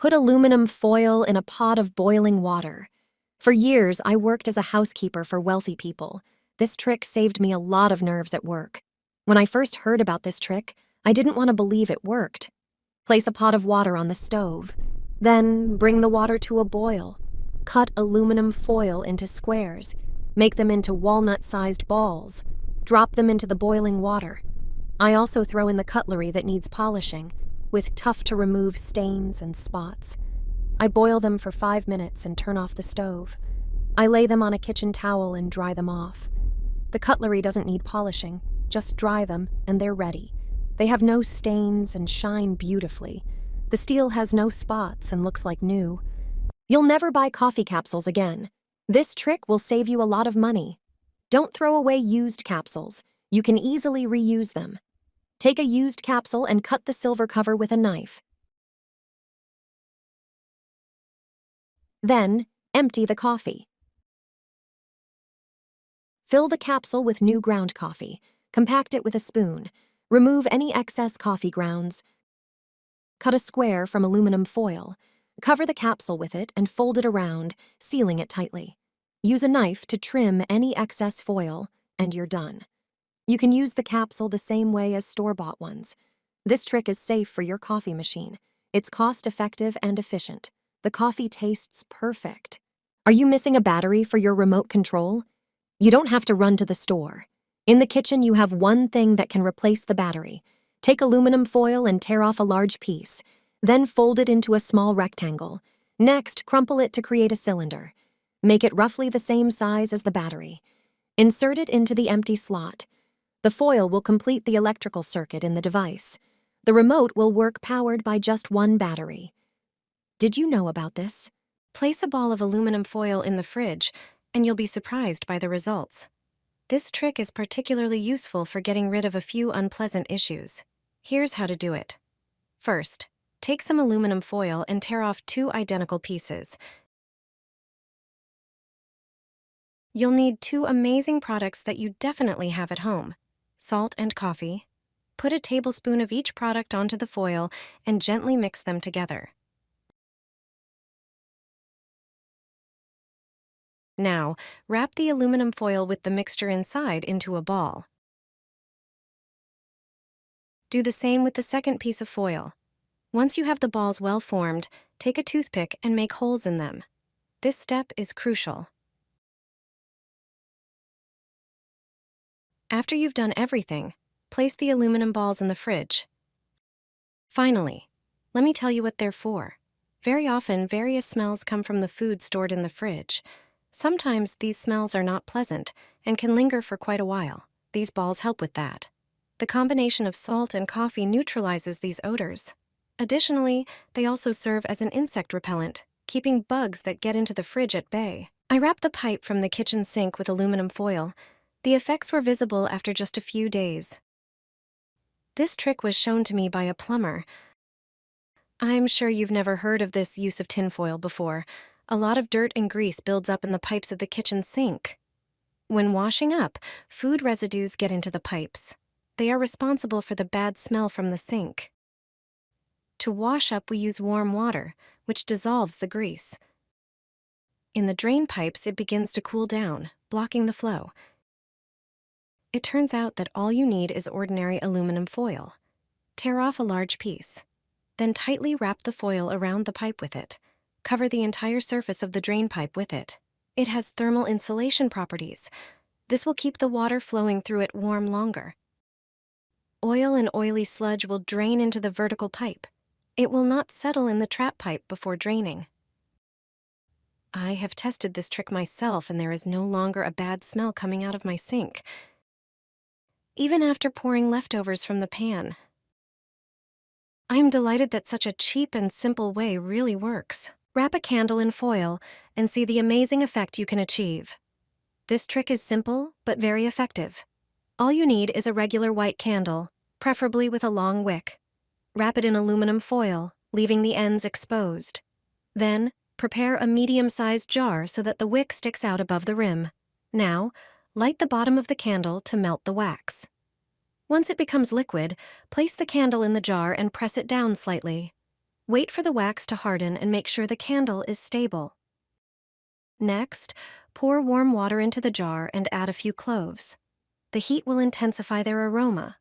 Put aluminum foil in a pot of boiling water. For years, I worked as a housekeeper for wealthy people. This trick saved me a lot of nerves at work. When I first heard about this trick, I didn't want to believe it worked. Place a pot of water on the stove. Then bring the water to a boil. Cut aluminum foil into squares. Make them into walnut-sized balls. Drop them into the boiling water. I also throw in the cutlery that needs polishing, with tough-to-remove stains and spots. I boil them for 5 minutes and turn off the stove. I lay them on a kitchen towel and dry them off. The cutlery doesn't need polishing, just dry them and they're ready. They have no stains and shine beautifully. The steel has no spots and looks like new. You'll never buy coffee capsules again. This trick will save you a lot of money. Don't throw away used capsules. You can easily reuse them. Take a used capsule and cut the silver cover with a knife. Then, empty the coffee. Fill the capsule with new ground coffee. Compact it with a spoon. Remove any excess coffee grounds. Cut a square from aluminum foil. Cover the capsule with it and fold it around, sealing it tightly. Use a knife to trim any excess foil, and you're done. You can use the capsule the same way as store-bought ones. This trick is safe for your coffee machine. It's cost-effective and efficient. The coffee tastes perfect. Are you missing a battery for your remote control? You don't have to run to the store. In the kitchen, you have one thing that can replace the battery. Take aluminum foil and tear off a large piece. Then fold it into a small rectangle. Next, crumple it to create a cylinder. Make it roughly the same size as the battery. Insert it into the empty slot. The foil will complete the electrical circuit in the device. The remote will work powered by just one battery. Did you know about this? Place a ball of aluminum foil in the fridge, and you'll be surprised by the results. This trick is particularly useful for getting rid of a few unpleasant issues. Here's how to do it. First, take some aluminum foil and tear off 2 identical pieces. You'll need 2 amazing products that you definitely have at home: salt and coffee. Put a tablespoon of each product onto the foil and gently mix them together. Now, wrap the aluminum foil with the mixture inside into a ball. Do the same with the second piece of foil. Once you have the balls well formed, take a toothpick and make holes in them. This step is crucial. After you've done everything, place the aluminum balls in the fridge. Finally, let me tell you what they're for. Very often, various smells come from the food stored in the fridge. Sometimes these smells are not pleasant and can linger for quite a while. These balls help with that. The combination of salt and coffee neutralizes these odors. Additionally, they also serve as an insect repellent, keeping bugs that get into the fridge at bay. I wrapped the pipe from the kitchen sink with aluminum foil. The effects were visible after just a few days. This trick was shown to me by a plumber. I'm sure you've never heard of this use of tinfoil before. A lot of dirt and grease builds up in the pipes of the kitchen sink. When washing up, food residues get into the pipes. They are responsible for the bad smell from the sink. To wash up, we use warm water, which dissolves the grease. In the drain pipes, it begins to cool down, blocking the flow. It turns out that all you need is ordinary aluminum foil. Tear off a large piece. Then tightly wrap the foil around the pipe with it. Cover the entire surface of the drain pipe with it. It has thermal insulation properties. This will keep the water flowing through it warm longer. Oil and oily sludge will drain into the vertical pipe. It will not settle in the trap pipe before draining. I have tested this trick myself, and there is no longer a bad smell coming out of my sink, even after pouring leftovers from the pan. I am delighted that such a cheap and simple way really works. Wrap a candle in foil and see the amazing effect you can achieve. This trick is simple but very effective. All you need is a regular white candle, preferably with a long wick. Wrap it in aluminum foil, leaving the ends exposed. Then, prepare a medium-sized jar so that the wick sticks out above the rim. Now, light the bottom of the candle to melt the wax. Once it becomes liquid, place the candle in the jar and press it down slightly. Wait for the wax to harden and make sure the candle is stable. Next, pour warm water into the jar and add a few cloves. The heat will intensify their aroma.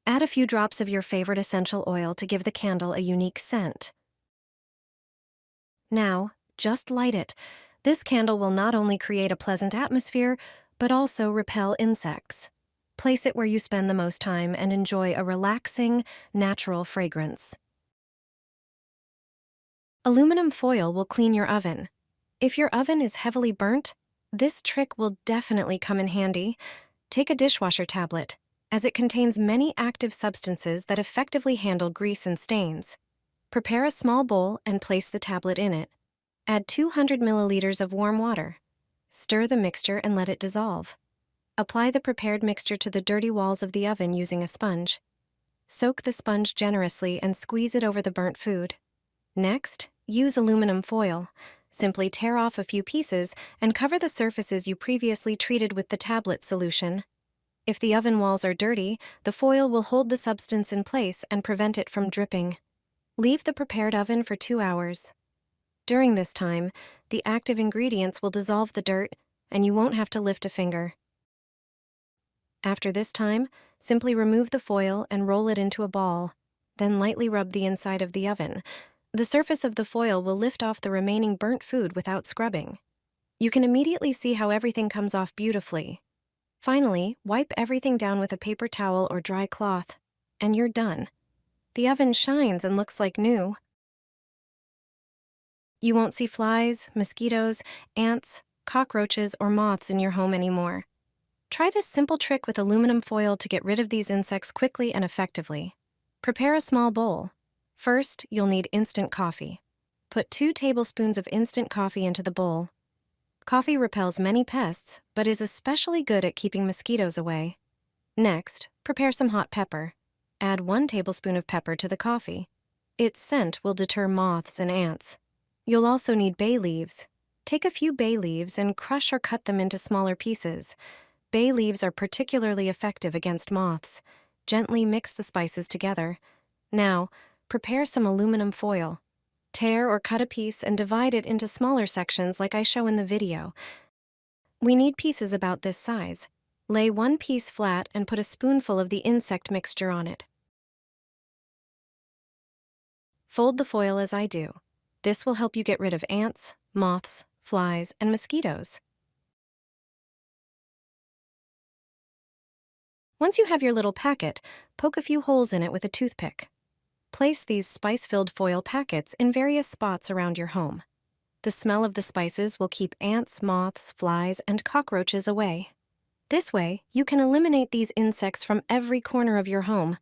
Add a few drops of your favorite essential oil to give the candle a unique scent. Now, just light it. This candle will not only create a pleasant atmosphere, but also repel insects. Place it where you spend the most time and enjoy a relaxing, natural fragrance. Aluminum foil will clean your oven. If your oven is heavily burnt, this trick will definitely come in handy. Take a dishwasher tablet, as it contains many active substances that effectively handle grease and stains. Prepare a small bowl and place the tablet in it. Add 200 milliliters of warm water. Stir the mixture and let it dissolve. Apply the prepared mixture to the dirty walls of the oven using a sponge. Soak the sponge generously and squeeze it over the burnt food. Next, use aluminum foil. Simply tear off a few pieces and cover the surfaces you previously treated with the tablet solution. If the oven walls are dirty, the foil will hold the substance in place and prevent it from dripping. Leave the prepared oven for 2 hours. During this time, the active ingredients will dissolve the dirt, and you won't have to lift a finger. After this time, simply remove the foil and roll it into a ball. Then lightly rub the inside of the oven. The surface of the foil will lift off the remaining burnt food without scrubbing. You can immediately see how everything comes off beautifully. Finally, wipe everything down with a paper towel or dry cloth, and you're done. The oven shines and looks like new. You won't see flies, mosquitoes, ants, cockroaches, or moths in your home anymore. Try this simple trick with aluminum foil to get rid of these insects quickly and effectively. Prepare a small bowl. First, you'll need instant coffee. Put 2 tablespoons of instant coffee into the bowl. Coffee repels many pests, but is especially good at keeping mosquitoes away. Next, prepare some hot pepper. Add 1 tablespoon of pepper to the coffee. Its scent will deter moths and ants. You'll also need bay leaves. Take a few bay leaves and crush or cut them into smaller pieces. Bay leaves are particularly effective against moths. Gently mix the spices together. Now, prepare some aluminum foil. Tear or cut a piece and divide it into smaller sections like I show in the video. We need pieces about this size. Lay 1 piece flat and put a spoonful of the insect mixture on it. Fold the foil as I do. This will help you get rid of ants, moths, flies, and mosquitoes. Once you have your little packet, poke a few holes in it with a toothpick. Place these spice-filled foil packets in various spots around your home. The smell of the spices will keep ants, moths, flies, and cockroaches away. This way, you can eliminate these insects from every corner of your home,